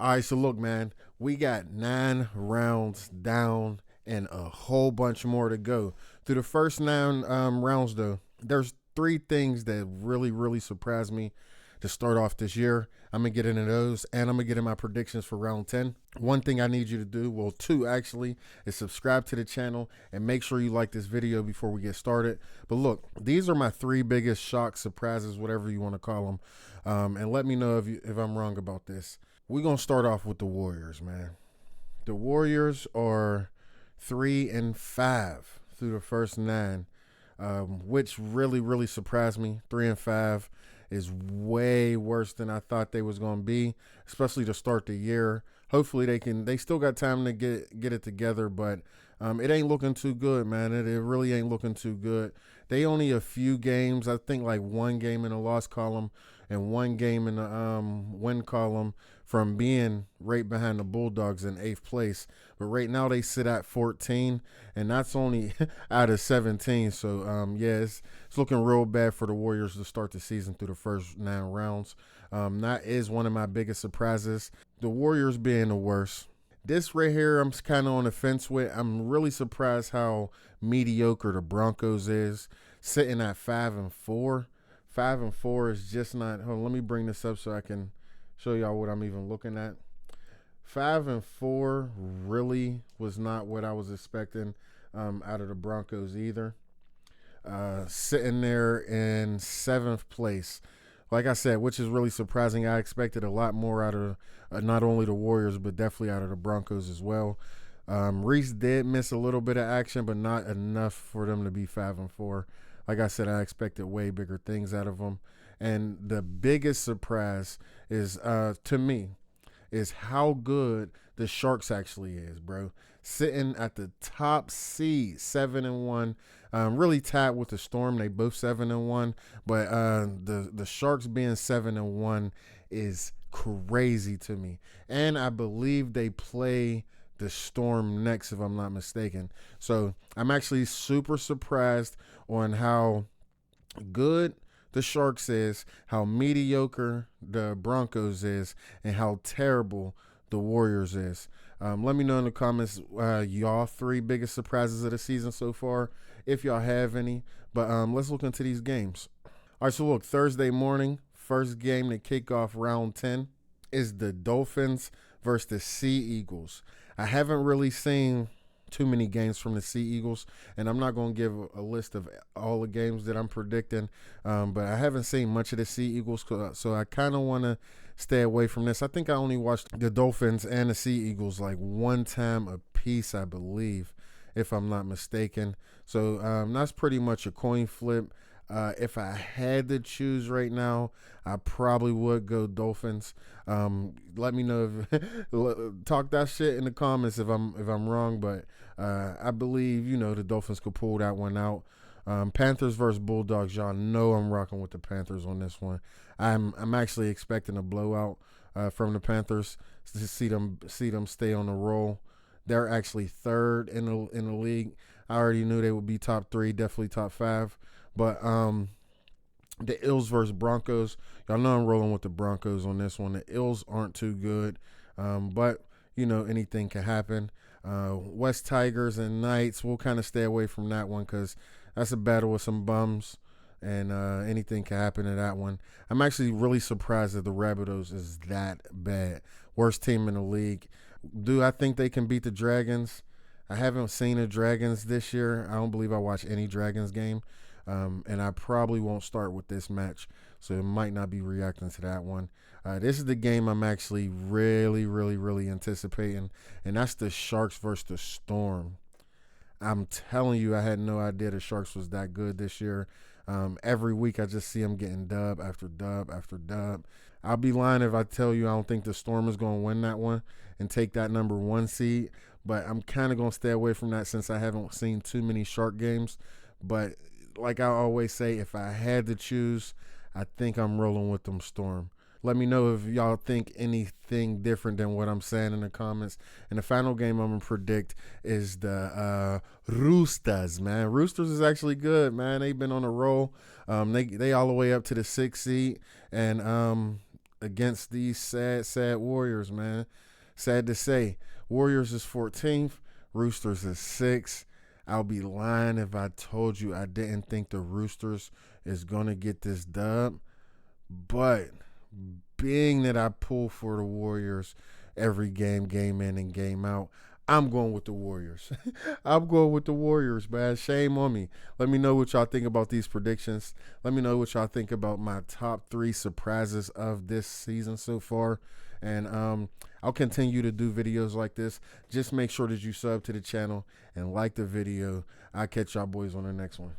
All right, so look, man, we got 9 rounds down and a whole bunch more to go. Through the first 9 rounds, though, there's three things that really surprised me to start off this year. I'm gonna get into those, and I'm gonna get in my predictions for round 10. One thing I need you to do, well, two actually, is subscribe to the channel and make sure you like this video before we get started. But look, these are my three biggest shocks, surprises, whatever you want to call them, and let me know if I'm wrong about this. We're gonna start off with the Warriors, man. The Warriors are 3-5 through the first 9, which really surprised me. 3-5 is way worse than I thought they was gonna be, especially to start the year. Hopefully they still got time to get it together, but it ain't looking too good, man. It really ain't looking too good. They only a few games, I think like one game in the loss column and one game in the win column from being right behind the Bulldogs in 8th place. But right now they sit at 14, and that's only out of 17. So, yeah, it's looking real bad for the Warriors to start the season through the first 9 rounds. That is one of my biggest surprises. The Warriors being the worst. This right here, I'm kind of on the fence with. I'm really surprised how mediocre the Broncos is, sitting at 5-4. 5-4 is just not. Hold on, let me bring this up so I can show y'all what I'm even looking at. 5-4 really was not what I was expecting out of the Broncos either. Sitting there in 7th place. Like I said, which is really surprising. I expected a lot more out of not only the Warriors, but definitely out of the Broncos as well. Reese did miss a little bit of action, but not enough for them to be 5-4. Like I said, I expected way bigger things out of them. And the biggest surprise is, to me, is how good the Sharks actually is, bro. Sitting at the top seed, 7-1. Really tied with the Storm. They both 7-1. But the Sharks being 7-1 is crazy to me. And I believe they play the Storm next, if I'm not mistaken. So I'm actually super surprised on how good the Sharks is, how mediocre the Broncos is, and how terrible the Warriors is. Let me know in the comments y'all three biggest surprises of the season so far, if y'all have any. But let's look into these games. All right, so look, Thursday morning, first game to kick off round 10 is the Dolphins versus the Sea Eagles. I haven't really seen too many games from the Sea Eagles, and I'm not going to give a list of all the games that I'm predicting, but I haven't seen much of the Sea Eagles, so I kind of want to stay away from this. I think I only watched the Dolphins and the Sea Eagles like one time a piece, I believe, if I'm not mistaken. So that's pretty much a coin flip. If I had to choose right now, I probably would go Dolphins. Let me know if talk that shit in the comments if I'm wrong, but I believe the Dolphins could pull that one out. Panthers versus Bulldogs, y'all know I'm rocking with the Panthers on this one. I'm actually expecting a blowout from the Panthers to see them stay on the roll. They're actually third in the league. I already knew they would be top 3, definitely top 5. But the Ills versus Broncos, y'all know I'm rolling with the Broncos on this one. The Ills aren't too good, but anything can happen. West Tigers and Knights, we'll kind of stay away from that one because that's a battle with some bums, and anything can happen in that one. I'm actually really surprised that the Rabbitohs is that bad. Worst team in the league. Do I think they can beat the Dragons? I haven't seen the Dragons this year. I don't believe I watched any Dragons game. And I probably won't start with this match, so it might not be reacting to that one. This is the game I'm actually really anticipating, and that's the Sharks versus the Storm. I'm telling you, I had no idea the Sharks was that good this year. Every week I just see them getting dub after dub after dub. I'll be lying if I tell you I don't think the Storm is going to win that one and take that number 1 seed, but I'm kind of going to stay away from that since I haven't seen too many Shark games. But like I always say, if I had to choose, I think I'm rolling with them Storm. Let me know if y'all think anything different than what I'm saying in the comments. And the final game I'm going to predict is the Roosters, man. Roosters is actually good, man. They've been on a roll. They all the way up to the 6th seed. And against these sad Warriors, man. Sad to say. Warriors is 14th. Roosters is 6th. I'll be lying if I told you I didn't think the Roosters is going to get this dub. But being that I pull for the Warriors every game in and game out, I'm going with the Warriors. I'm going with the Warriors, man. Shame on me. Let me know what y'all think about these predictions. Let me know what y'all think about my top 3 surprises of this season so far. And I'll continue to do videos like this. Just make sure that you sub to the channel and like the video. I'll catch y'all boys on the next one.